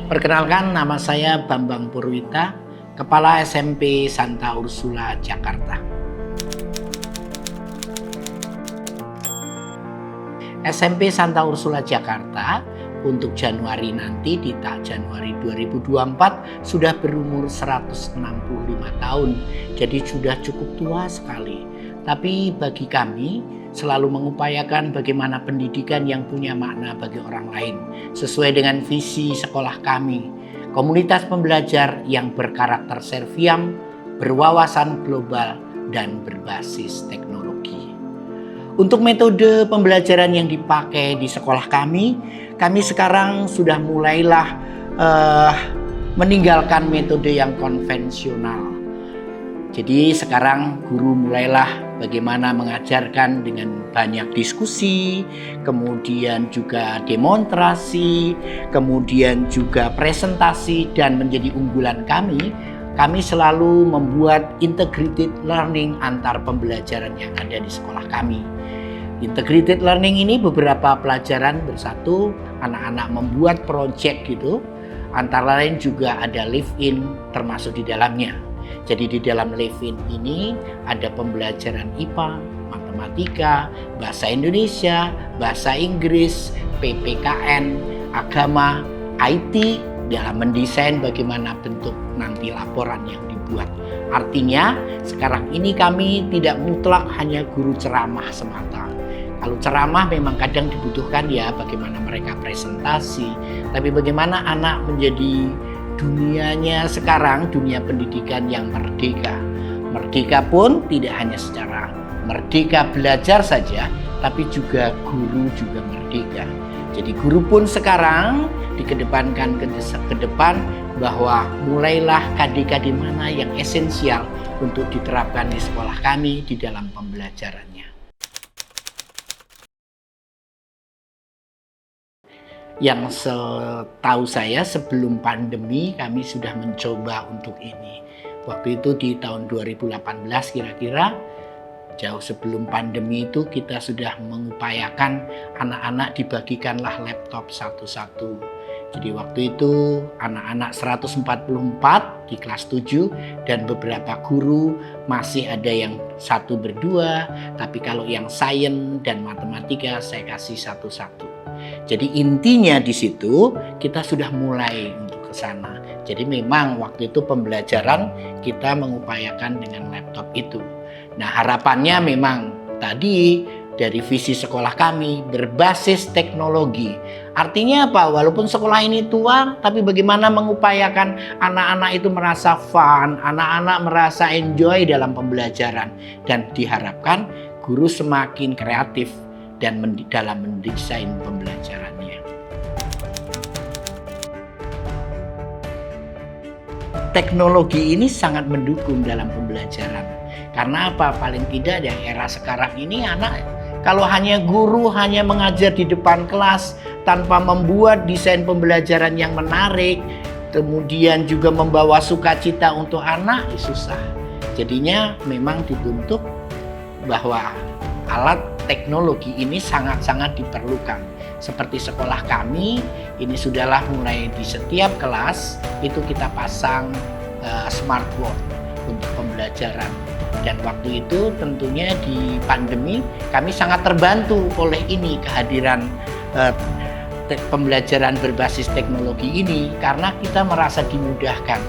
Perkenalkan, nama saya Bambang Purwita, Kepala SMP Santa Ursula, Jakarta. SMP Santa Ursula Jakarta untuk Januari nanti, di Januari 2024, sudah berumur 165 tahun. Jadi sudah cukup tua sekali. Tapi bagi kami, selalu mengupayakan bagaimana pendidikan yang punya makna bagi orang lain, sesuai dengan visi sekolah kami. Komunitas pembelajar yang berkarakter serviam, berwawasan global, dan berbasis teknologi. Untuk metode pembelajaran yang dipakai di sekolah kami sekarang sudah mulailah meninggalkan metode yang konvensional. Jadi sekarang guru mulailah bagaimana mengajarkan dengan banyak diskusi, kemudian juga demonstrasi, kemudian juga presentasi, dan menjadi unggulan kami selalu membuat integrated learning antar pembelajaran yang ada di sekolah kami. Integrated learning ini beberapa pelajaran bersatu, anak-anak membuat project gitu, antara lain juga ada live-in termasuk di dalamnya. Jadi di dalam live-in ini ada pembelajaran IPA, matematika, bahasa Indonesia, bahasa Inggris, PPKN, agama, IT, dalam mendesain bagaimana bentuk nanti laporan yang dibuat. Artinya sekarang ini kami tidak mutlak hanya guru ceramah semata. Kalau ceramah memang kadang dibutuhkan ya bagaimana mereka presentasi, tapi bagaimana anak menjadi dunianya sekarang, dunia pendidikan yang merdeka. Merdeka pun tidak hanya secara merdeka belajar saja, tapi juga guru juga merdeka. Jadi guru pun sekarang dikedepankan ke depan bahwa mulailah KD-KD mana yang esensial untuk diterapkan di sekolah kami di dalam pembelajarannya. Yang setahu saya sebelum pandemi kami sudah mencoba untuk ini. Waktu itu di tahun 2018 kira-kira, jauh sebelum pandemi itu kita sudah mengupayakan anak-anak dibagikanlah laptop satu-satu. Jadi waktu itu anak-anak 144 di kelas 7 dan beberapa guru masih ada yang satu berdua, tapi kalau yang sains dan matematika saya kasih satu-satu. Jadi intinya di situ kita sudah mulai untuk ke sana. Jadi memang waktu itu pembelajaran kita mengupayakan dengan laptop itu. Nah harapannya memang tadi dari visi sekolah kami berbasis teknologi. Artinya apa? Walaupun sekolah ini tua, tapi bagaimana mengupayakan anak-anak itu merasa fun, anak-anak merasa enjoy dalam pembelajaran. Dan diharapkan guru semakin kreatif dan dalam mendesain pembelajarannya. Teknologi ini sangat mendukung dalam pembelajaran. Karena apa? Paling tidak di era sekarang ini anak kalau hanya guru hanya mengajar di depan kelas tanpa membuat desain pembelajaran yang menarik, kemudian juga membawa sukacita untuk anak, susah. Jadinya memang dituntut bahwa alat teknologi ini sangat-sangat diperlukan. Seperti sekolah kami, ini sudahlah mulai di setiap kelas itu kita pasang smartboard untuk pembelajaran. Dan waktu itu tentunya di pandemi kami sangat terbantu oleh ini kehadiran pembelajaran berbasis teknologi ini karena kita merasa dimudahkan.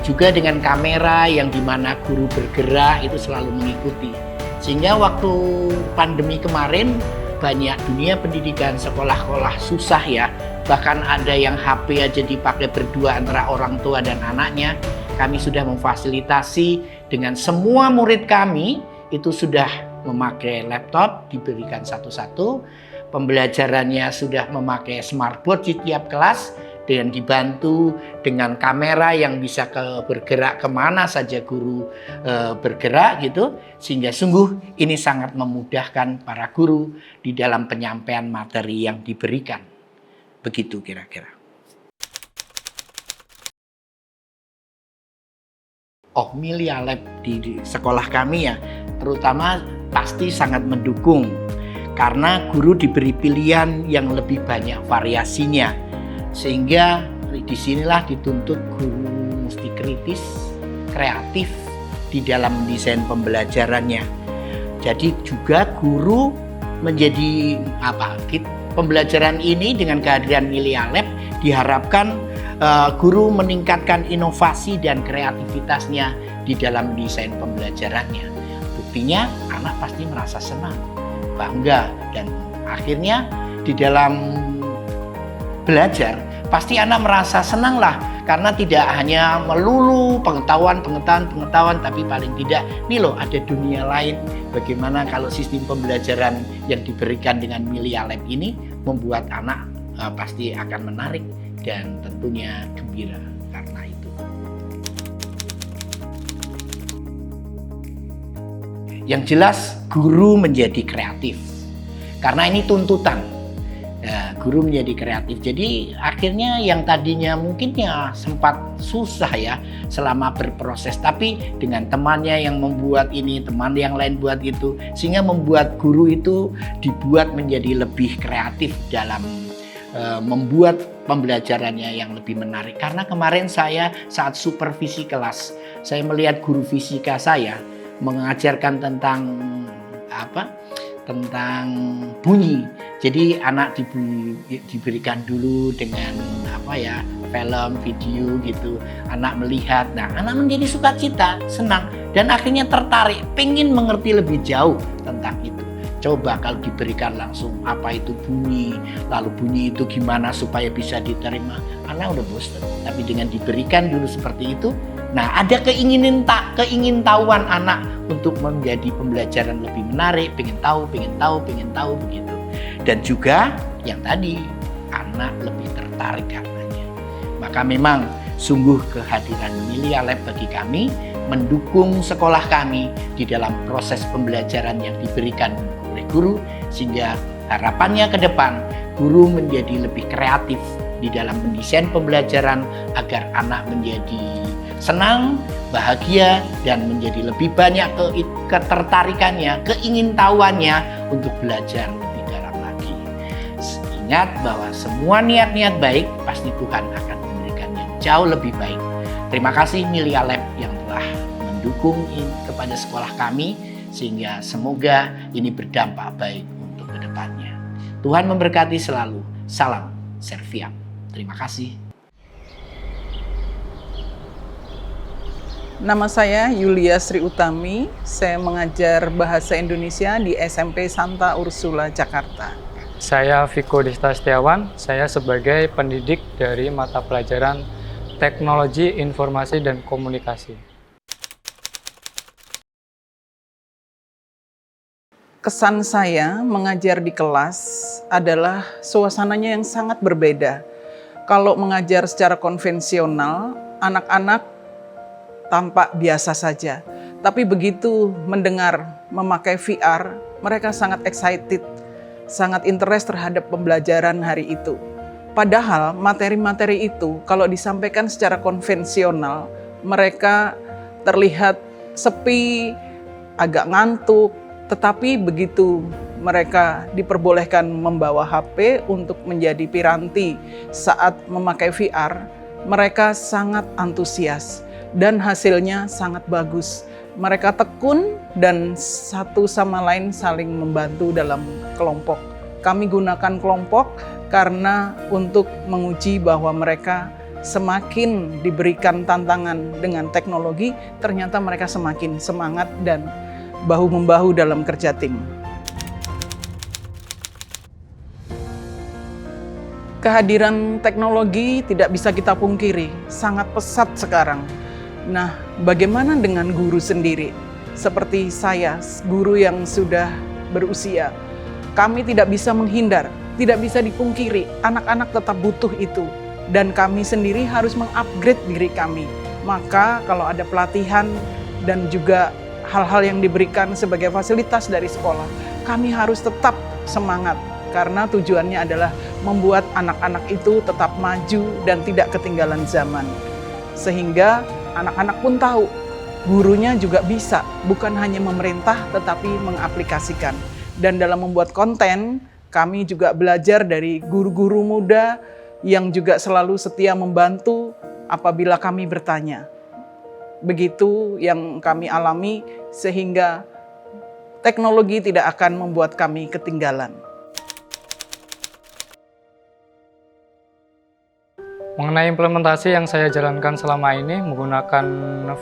Juga dengan kamera yang dimana guru bergerak itu selalu mengikuti. Sehingga waktu pandemi kemarin banyak dunia pendidikan sekolah-sekolah susah ya. Bahkan ada yang HP aja dipakai berdua antara orang tua dan anaknya. Kami sudah memfasilitasi dengan semua murid kami itu sudah memakai laptop diberikan satu-satu. Pembelajarannya sudah memakai smartboard di tiap kelas dan dibantu dengan kamera yang bisa bergerak kemana saja guru bergerak gitu. Sehingga sungguh ini sangat memudahkan para guru di dalam penyampaian materi yang diberikan. Begitu kira-kira. Milia Lab di sekolah kami ya, terutama pasti sangat mendukung. Karena guru diberi pilihan yang lebih banyak variasinya. Sehingga disinilah dituntut guru mesti kritis, kreatif di dalam desain pembelajarannya. Jadi juga guru menjadi pembelajaran ini dengan kehadiran Millia Lab diharapkan guru meningkatkan inovasi dan kreativitasnya di dalam desain pembelajarannya. Buktinya anak pasti merasa senang, bangga, dan akhirnya di dalam belajar pasti anak merasa senang lah, karena tidak hanya melulu pengetahuan, tapi paling tidak nih loh ada dunia lain. Bagaimana kalau sistem pembelajaran yang diberikan dengan Millia Lab ini membuat anak pasti akan menarik dan tentunya gembira karena itu. Yang jelas guru menjadi kreatif karena ini tuntutan. Ya, guru menjadi kreatif. Jadi akhirnya yang tadinya mungkin ya sempat susah ya selama berproses, tapi dengan temannya yang membuat ini, teman yang lain buat itu, sehingga membuat guru itu dibuat menjadi lebih kreatif dalam membuat pembelajarannya yang lebih menarik. Karena kemarin saya saat supervisi kelas, saya melihat guru fisika saya mengajarkan tentang tentang bunyi. Jadi anak diberikan dulu dengan film, video gitu. Anak melihat, nah anak menjadi sukacita, senang, dan akhirnya tertarik, pengen mengerti lebih jauh tentang itu. Coba kalau diberikan langsung apa itu bunyi, lalu bunyi itu gimana supaya bisa diterima, anak udah bosan. Tapi dengan diberikan dulu seperti itu, nah ada keingintahuan anak untuk menjadi pembelajaran lebih menarik, pengen tahu begitu. Dan juga yang tadi, anak lebih tertarik karenanya. Maka memang sungguh kehadiran Millia Lab bagi kami mendukung sekolah kami di dalam proses pembelajaran yang diberikan oleh guru, sehingga harapannya ke depan guru menjadi lebih kreatif di dalam mendesain pembelajaran agar anak menjadi senang, bahagia, dan menjadi lebih banyak ketertarikannya, keingintahuannya untuk belajar lebih dalam lagi. Ingat bahwa semua niat-niat baik pasti Tuhan akan memberikan yang jauh lebih baik. Terima kasih Millia Lab yang telah mendukung kepada sekolah kami, sehingga semoga ini berdampak baik untuk kedepannya. Tuhan memberkati selalu. Salam Serviam. Terima kasih. Nama saya Yulia Sri Utami, saya mengajar Bahasa Indonesia di SMP Santa Ursula, Jakarta. Saya Viko Desta Setiawan, saya sebagai pendidik dari mata pelajaran Teknologi Informasi dan Komunikasi. Kesan saya mengajar di kelas adalah suasananya yang sangat berbeda. Kalau mengajar secara konvensional, anak-anak tampak biasa saja. Tapi begitu mendengar memakai VR, mereka sangat excited, sangat interest terhadap pembelajaran hari itu. Padahal materi-materi itu kalau disampaikan secara konvensional, mereka terlihat sepi, agak ngantuk. Tetapi begitu mereka diperbolehkan membawa HP untuk menjadi piranti saat memakai VR, mereka sangat antusias. Dan hasilnya sangat bagus. Mereka tekun dan satu sama lain saling membantu dalam kelompok. Kami gunakan kelompok karena untuk menguji bahwa mereka semakin diberikan tantangan dengan teknologi, ternyata mereka semakin semangat dan bahu-membahu dalam kerja tim. Kehadiran teknologi tidak bisa kita pungkiri, sangat pesat sekarang. Nah, bagaimana dengan guru sendiri? Seperti saya, guru yang sudah berusia, kami tidak bisa menghindar, tidak bisa dipungkiri, anak-anak tetap butuh itu. Dan kami sendiri harus mengupgrade diri kami. Maka kalau ada pelatihan dan juga hal-hal yang diberikan sebagai fasilitas dari sekolah, kami harus tetap semangat. Karena tujuannya adalah membuat anak-anak itu tetap maju dan tidak ketinggalan zaman. Sehingga anak-anak pun tahu, gurunya juga bisa, bukan hanya memerintah tetapi mengaplikasikan. Dan dalam membuat konten, kami juga belajar dari guru-guru muda yang juga selalu setia membantu apabila kami bertanya. Begitu yang kami alami sehingga teknologi tidak akan membuat kami ketinggalan. Mengenai implementasi yang saya jalankan selama ini menggunakan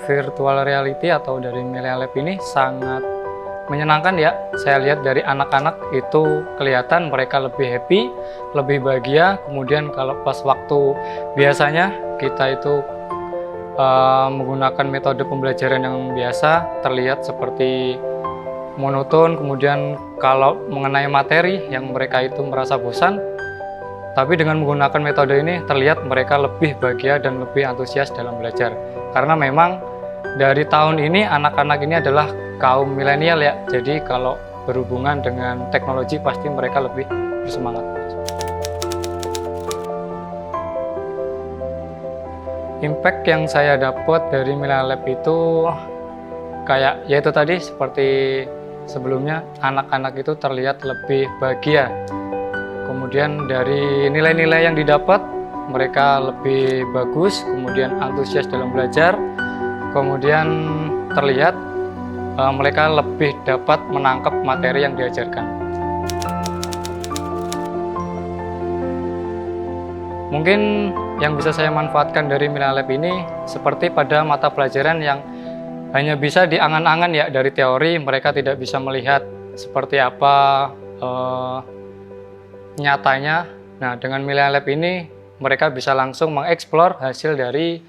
virtual reality atau dari Milea Lab ini sangat menyenangkan ya. Saya lihat dari anak-anak itu kelihatan mereka lebih happy, lebih bahagia. Kemudian kalau pas waktu biasanya kita itu menggunakan metode pembelajaran yang biasa terlihat seperti monoton. Kemudian kalau mengenai materi yang mereka itu merasa bosan, tapi dengan menggunakan metode ini terlihat mereka lebih bahagia dan lebih antusias dalam belajar. Karena memang dari tahun ini anak-anak ini adalah kaum milenial ya. Jadi kalau berhubungan dengan teknologi pasti mereka lebih bersemangat. Impact yang saya dapat dari Milea Lab itu kayak yaitu tadi seperti sebelumnya, anak-anak itu terlihat lebih bahagia. Kemudian dari nilai-nilai yang didapat, mereka lebih bagus, kemudian antusias dalam belajar, kemudian terlihat mereka lebih dapat menangkap materi yang diajarkan. Mungkin yang bisa saya manfaatkan dari Milea Lab ini seperti pada mata pelajaran yang hanya bisa diangan-angan ya dari teori, mereka tidak bisa melihat seperti apa nyatanya. Nah, dengan Milea Lab ini mereka bisa langsung mengeksplor hasil dari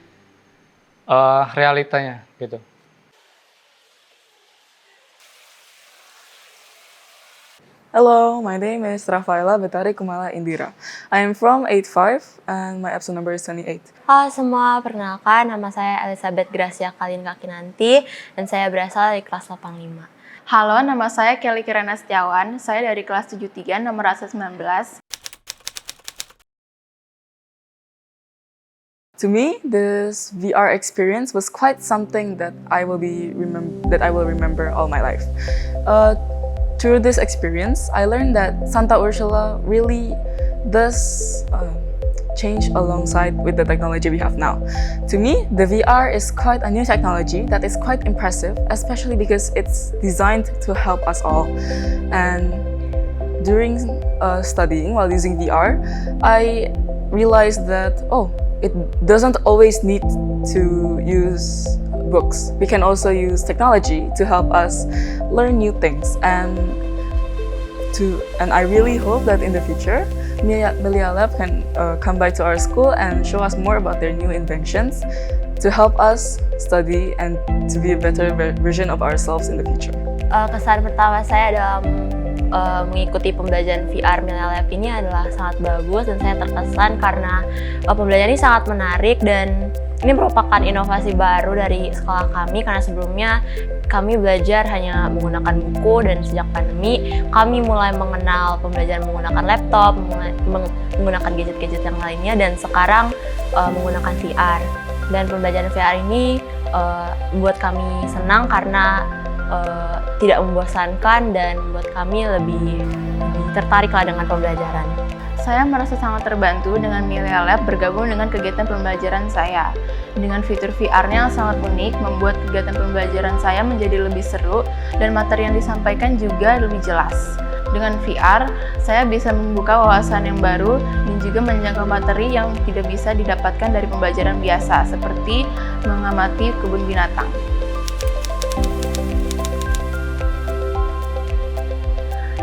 realitanya gitu. Hello, my name is Rafaela Betari Kumala Indira. I am from 85 and my episode number is 28. Halo semua, perkenalkan nama saya Elizabeth Gracia Kalin Kakinanti dan saya berasal dari kelas 85. Halo, nama saya Kelly Kirana Setiawan. Saya dari kelas 73 nomor absen 19. To me, this VR experience was quite something that I will remember all my life. Through this experience, I learned that Santa Ursula really does change alongside with the technology we have now. To me, the VR is quite a new technology that is quite impressive, especially because it's designed to help us all. And during studying while using VR, I realized that, it doesn't always need to use books. We can also use technology to help us learn new things. And I really hope that in the future, Milea Lab can come by to our school and show us more about their new inventions to help us study and to be a better version of ourselves in the future. Kesan pertama saya dalam mengikuti pembelajaran VR Milea Lab ini adalah sangat bagus dan saya terkesan karena pembelajaran ini sangat menarik dan ini merupakan inovasi baru dari sekolah kami karena sebelumnya kami belajar hanya menggunakan buku dan sejak pandemi kami mulai mengenal pembelajaran menggunakan laptop, menggunakan gadget-gadget yang lainnya dan sekarang menggunakan VR. Dan pembelajaran VR ini membuat kami senang karena tidak membosankan dan membuat kami lebih tertariklah dengan pembelajaran. Saya merasa sangat terbantu dengan Milea Lab bergabung dengan kegiatan pembelajaran saya. Dengan fitur VR-nya yang sangat unik, membuat kegiatan pembelajaran saya menjadi lebih seru dan materi yang disampaikan juga lebih jelas. Dengan VR, saya bisa membuka wawasan yang baru dan juga menjangkau materi yang tidak bisa didapatkan dari pembelajaran biasa, seperti mengamati kebun binatang.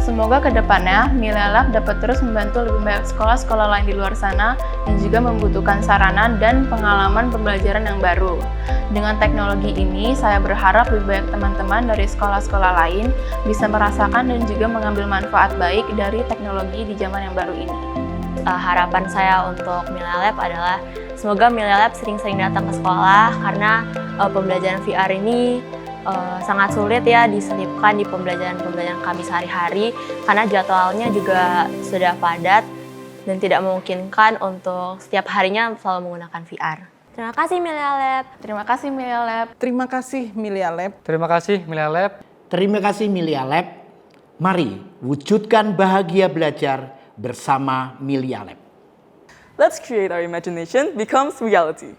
Semoga kedepannya Milea Lab dapat terus membantu lebih banyak sekolah-sekolah lain di luar sana yang juga membutuhkan sarana dan pengalaman pembelajaran yang baru. Dengan teknologi ini, saya berharap lebih banyak teman-teman dari sekolah-sekolah lain bisa merasakan dan juga mengambil manfaat baik dari teknologi di zaman yang baru ini. Harapan saya untuk Milea Lab adalah semoga Milea Lab sering-sering datang ke sekolah karena pembelajaran VR ini sangat sulit ya diselipkan di pembelajaran kami sehari-hari karena jadwalnya juga sudah padat dan tidak memungkinkan untuk setiap harinya selalu menggunakan VR. Terima kasih Milea Lab. Terima kasih Milea Lab. Terima kasih Milea Lab. Terima kasih Milea Lab. Terima kasih Milea Lab. Mari wujudkan bahagia belajar bersama Milea Lab. Let's create our imagination becomes reality.